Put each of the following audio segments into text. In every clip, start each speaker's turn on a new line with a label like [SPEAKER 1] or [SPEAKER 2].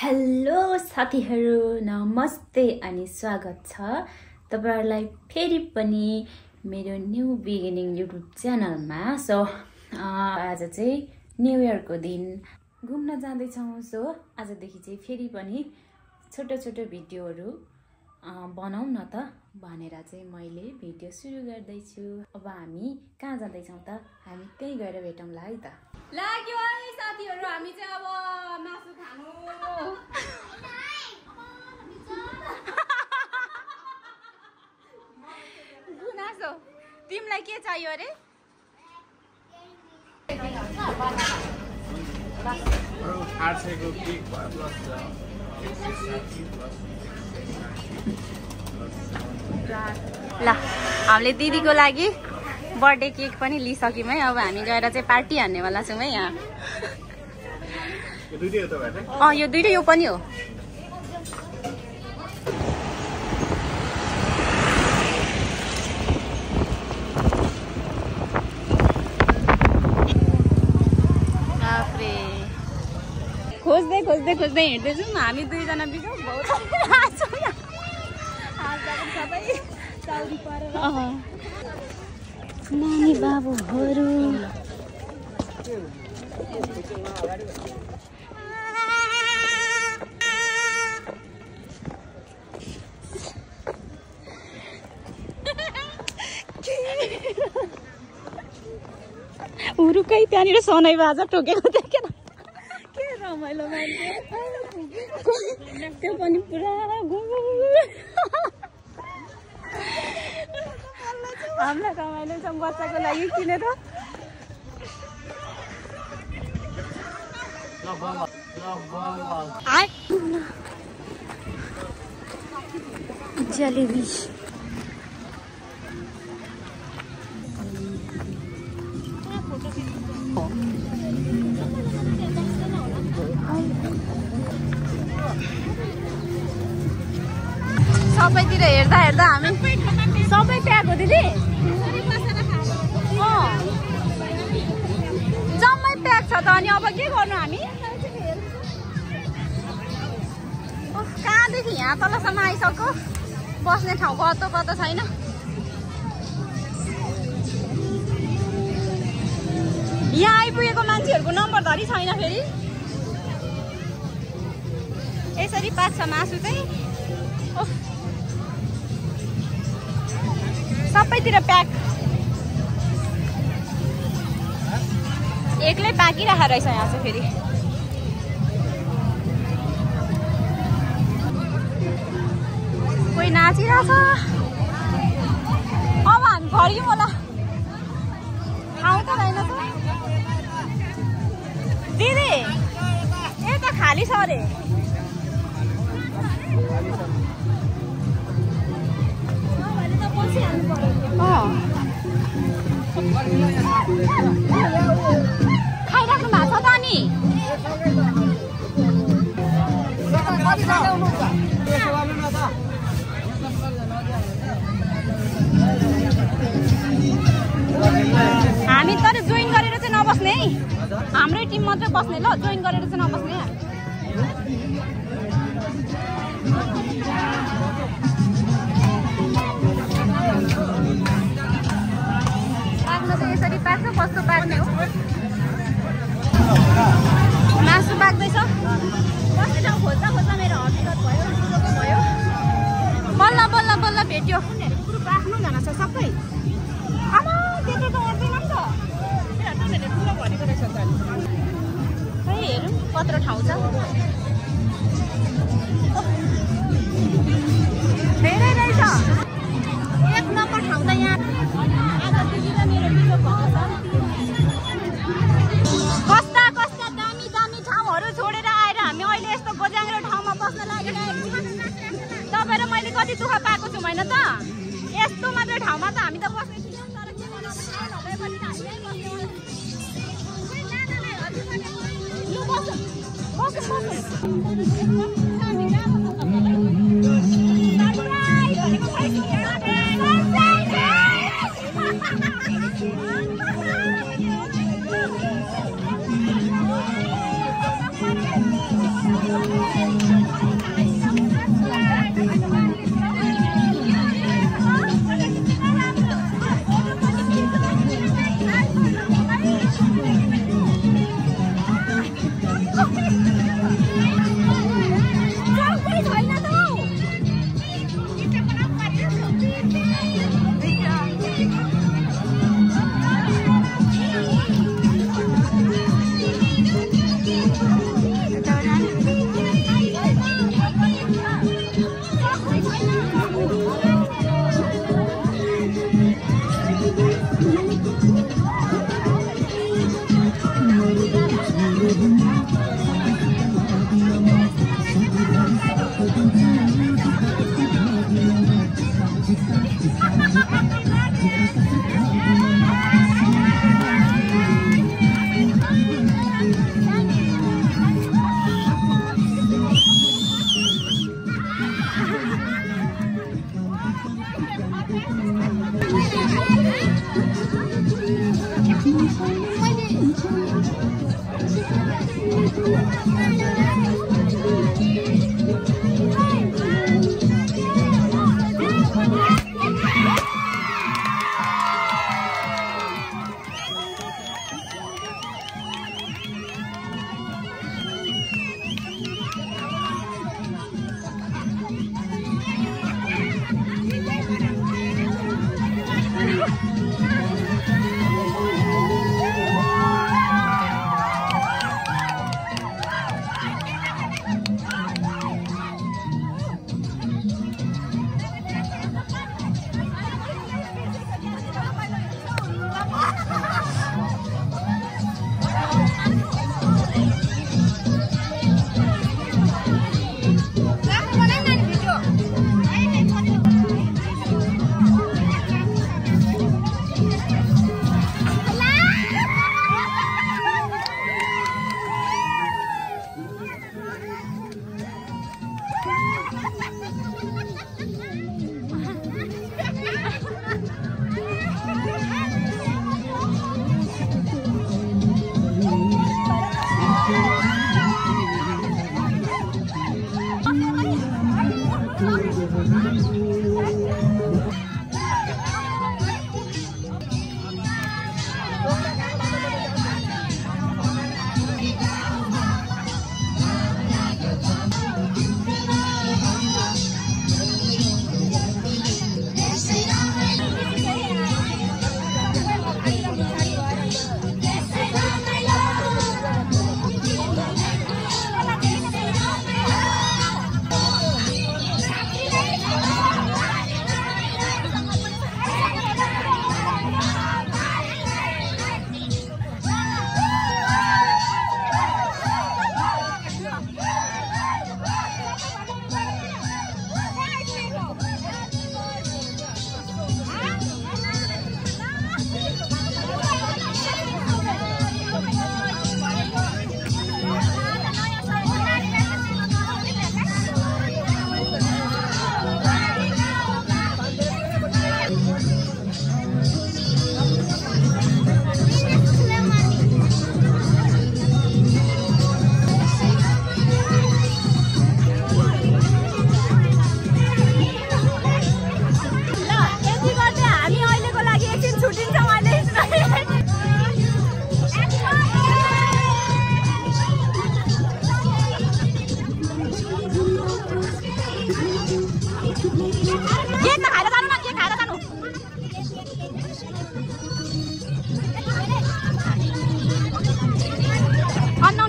[SPEAKER 1] Hello साथीहरु, नमस्ते अनि स्वागत छ तपाईहरुलाई फेरि पनि मेरो न्यू बिगिनिङ युट्युब च्यानलमा। सो आज चाहिँ न्यू इयरको दिन घुम्न जाँदै छौं। सो आजदेखि चाहिँ फेरि पनि छोटो छोटो भिडियोहरु बनाउँ न त भनेर चाहिँ मैले भिडियो सुरु गर्दै छु। अब हामी कहाँ जाँदै छौं त? हामी त्यही गएर भेटौँला है त।
[SPEAKER 2] लाग्यो है साथीहरु, हामी चाहिँ अब मासु खानु। गुनासो तिमीलाई के चाहियो अरे? ल हामीले दिदीको लागि बर्थडे केक पनि लिइसक्यौँ है। अब हामी गएर चाहिँ पार्टी हान्नेवाला छौँ है यहाँ। यो दुईटै यो पनि हो। खोज्दै खोज्दै खोज्दै हिँड्दैछौँ हामी दुईजना बिचमा बहुत सबै परेर नानी बाबुहरू उरुकै त्यहाँनिर सनै बाजा टोकेको देखेर के रमाइलो मान्छे त्यो पनि पुरा हामीलाई रमाइलो छ बच्चाको लागि किनेर। जलेबी सबैतिर हेर्दा हेर्दा हामी सबै प्याक हो दिदी। जम्मै प्याक छ त अनि अब के गर्नु हामी? कहाँदेखि यहाँ तलसम्म आइसक्यो, बस्ने ठाउँको अत्तो पत्तो छैन। यहाँ आइपुगेको मान्छेहरूको नम्बर धरी छैन फेरि। यसरी पाच्छ मासु चाहिँ सबैतिर प्याक। एक्लै पाकिरहेको रहेछ यहाँ चाहिँ फेरि। कोही नाचिरहेछ। अब हामी फर्क्यौँ होला, ठाउँ त छैन त दिदी। यता खाली छ अरे। खाइराख्नु भएको छ त अनि? हामी तर जोइन गरेर चाहिँ नबस्ने है, हाम्रै टिम मात्रै बस्ने ल, जोइन गरेर चाहिँ नबस्ने। पाक्न चाहिँ यसरी पाक्छ, कस्तो पाक्ने हो? मासु पाक्दैछ। बस्ने ठाउँ खोज्दा खोज्दा मेरो हड्डीगत भयो, भयो। बल्ल बल्ल बल्ल भेट्यो। ग्रुप आफ्नोजना छ सबै। आमा त्यति त अट्दैन नि त। पुरा भनेको रहेछ त। खै हेरौँ कत्रो ठाउँ छ। धेरै रहेछ। एक नम्बर ठाउँ त यहाँ। कस्ता कस्ता दामी दामी ठाउँहरू छोडेर आएर हामी अहिले यस्तो गोजाङ्रो ठाउँमा बस्न लागिरहेको छ। तपाईँ र मैले कति दुःख पाएको छु होइन त? यस्तो मात्रै ठाउँमा त हामी त बस्ने थियौँ, तर के गर्नु पनि हामीलाई बस्नु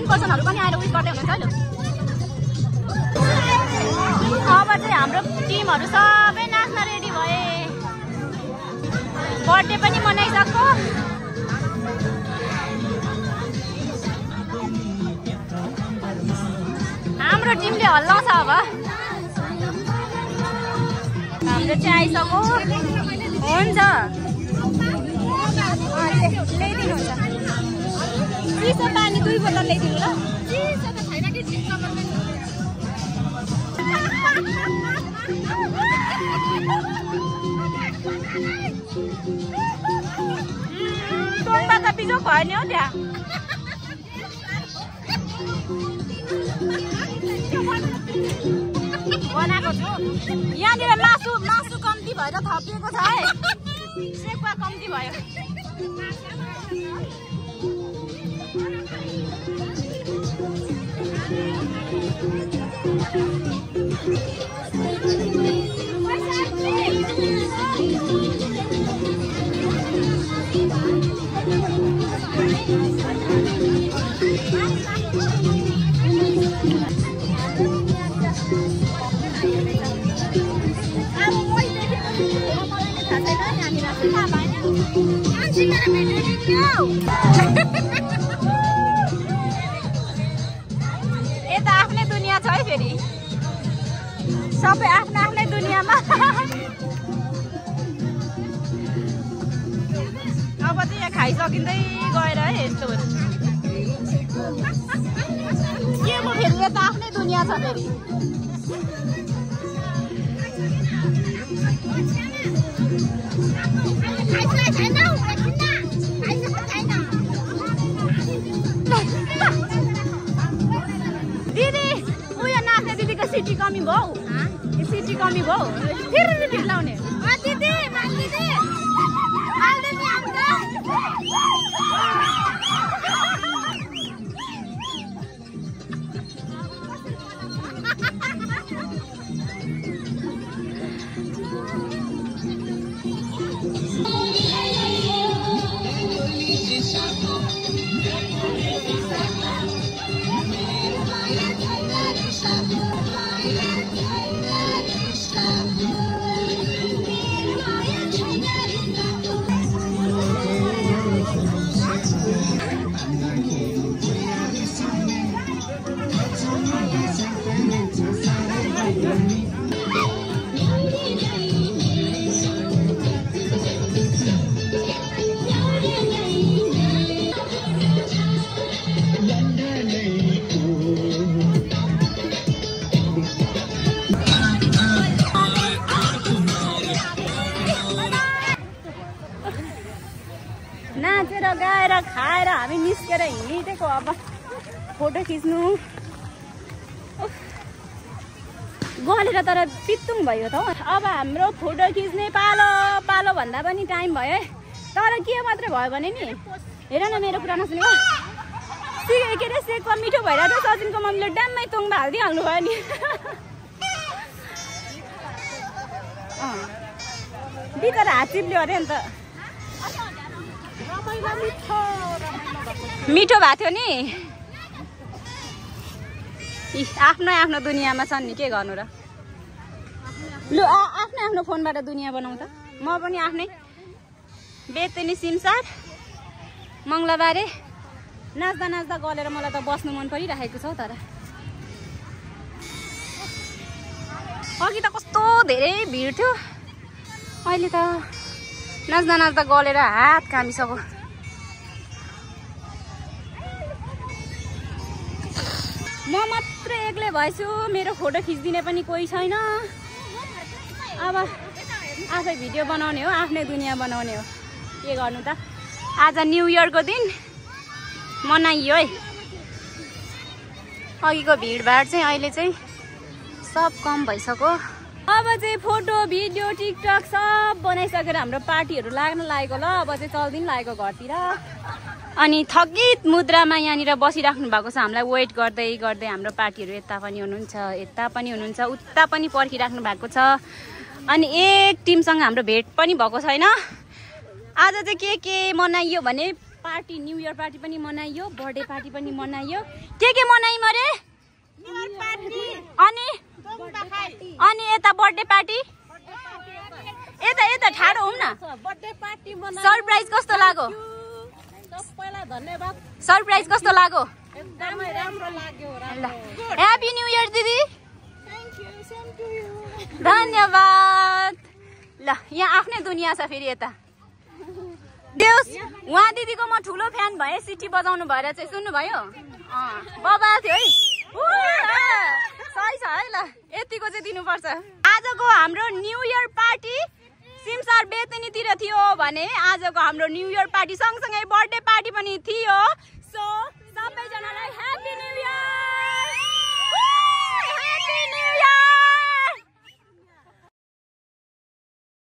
[SPEAKER 2] पर्सनहरु पनि आएर उयो गर्दै हुनुहुन्छ हैन। अब चाहिँ हाम्रो टिमहरु सबै नाच्न रेडी भए। बर्थडे पनि मनाइसक्यो। हाम्रो टिमले हल्लाउँछ अब। हाम्रो चाहिँ आइसक्यो। हुन्छ। ल्याइदिनुहुन्छ। चिसो पानी 2 बोतल ल्याइदिनु ल। चिसो त छैन कि चिसो मात्रै। टोम्बा त बिजोक भयो नि हो त्यहाँ। बनाएको छु यहाँनिर मासु कम्ती भएर थपिएको छ है सेकुवा कम्ती भयो यता आफ्नै दुनियाँ छ है फेरि सबै आफ्नो आफ्नै दुनियाँमा अब चाहिँ यहाँ खाइसकिँदै गएर है यस्तो के म फेरि यता आफ्नै दुनियाँ छ फेरि दिदी उयो नाच्ने दिदीको सिटी कमी भयो सिटी कमी भयो फेरि रिपिट लाउने दिदी नाचेर गाएर खाएर हामी निस्केर हिँडेको अब फोटो खिच्नु गलेर तर पित्तुङ भयो त अब हाम्रो फोटो खिच्ने पालो भन्दा पनि टाइम भयो तर के मात्रै भयो भने नि हेर न मेरो कुरा नसुनेको के अरे सेकवा मिठो भइरहेको थियो सचिनको मम्मीले ड्याममै तोङमा हालिदिइहाल्नु भयो नि बिचरा हात चिप्ल्यो अरे नि त मिठो भएको थियो नि आफ्नो दुनियाँमा छन् नि के गर्नु र लु आफ्नो फोनबाट दुनियाँ बनाउँ त म पनि आफ्नै बेतेनी सिमसार मङ्गलबारे नाच्दा गलेर मलाई त बस्नु मन परिरहेको छ तर अघि त कस्तो धेरै भिड थियो अहिले त नाच्दा गलेर हात कामिसक्यो म मात्र एक्लै भएछु मेरो फोटो खिचिदिने पनि कोही छैन अब आफै भिडियो बनाउने हो आफ्नै दुनियाँ बनाउने हो के गर्नु त आज न्यू इयरको दिन मनाइयो है अघिको भिडभाड चाहिँ अहिले चाहिँ सब कम भइसक्यो अब चाहिँ फोटो भिडियो टिकटक सब बनाइसकेर हाम्रो पार्टीहरू लाग्न लागेको ल अब चाहिँ चल्दिन लागेको घरतिर अनि थकित मुद्रामा यहाँनिर बसिराख्नु भएको छ हामीलाई वेट गर्दै गर्दै हाम्रो पार्टीहरू यता पनि हुनुहुन्छ उता पनि पर्खिराख्नु भएको छ अनि एक टिमसँग हाम्रो भेट पनि भएको छैन आज चाहिँ के मनाइयो भने पार्टी न्यू इयर पार्टी पनि मनाइयो बर्थडे पार्टी पनि मनाइयो के मनाइयो रे अनि यता बर्थडे पार्टी यता ठाडो हुँ न सरप्राइज कस्तो लाग्यो सरप्राइज कस्तो लाग्यो
[SPEAKER 3] एकदमै राम्रो लाग्यो
[SPEAKER 2] ह्यापी न्यू इयर दिदी धन्यवाद ल यहाँ आफ्नै दुनियाँ छ फेरि यता देउस उहाँ दिदीको म ठुलो फ्यान भएँ सिटी बजाउनु भएर चाहिँ सुन्नुभयो बाबा थियो है सही छ है ल यतिको चाहिँ दिनुपर्छ आजको हाम्रो न्यू इयर पार्टी सिमसार बेतनीतिर थियो भने आजको हाम्रो न्यू इयर पार्टी सँगसँगै बर्थडे पार्टी पनि थियो सो सबैजनालाई ह्यापी न्यू इयर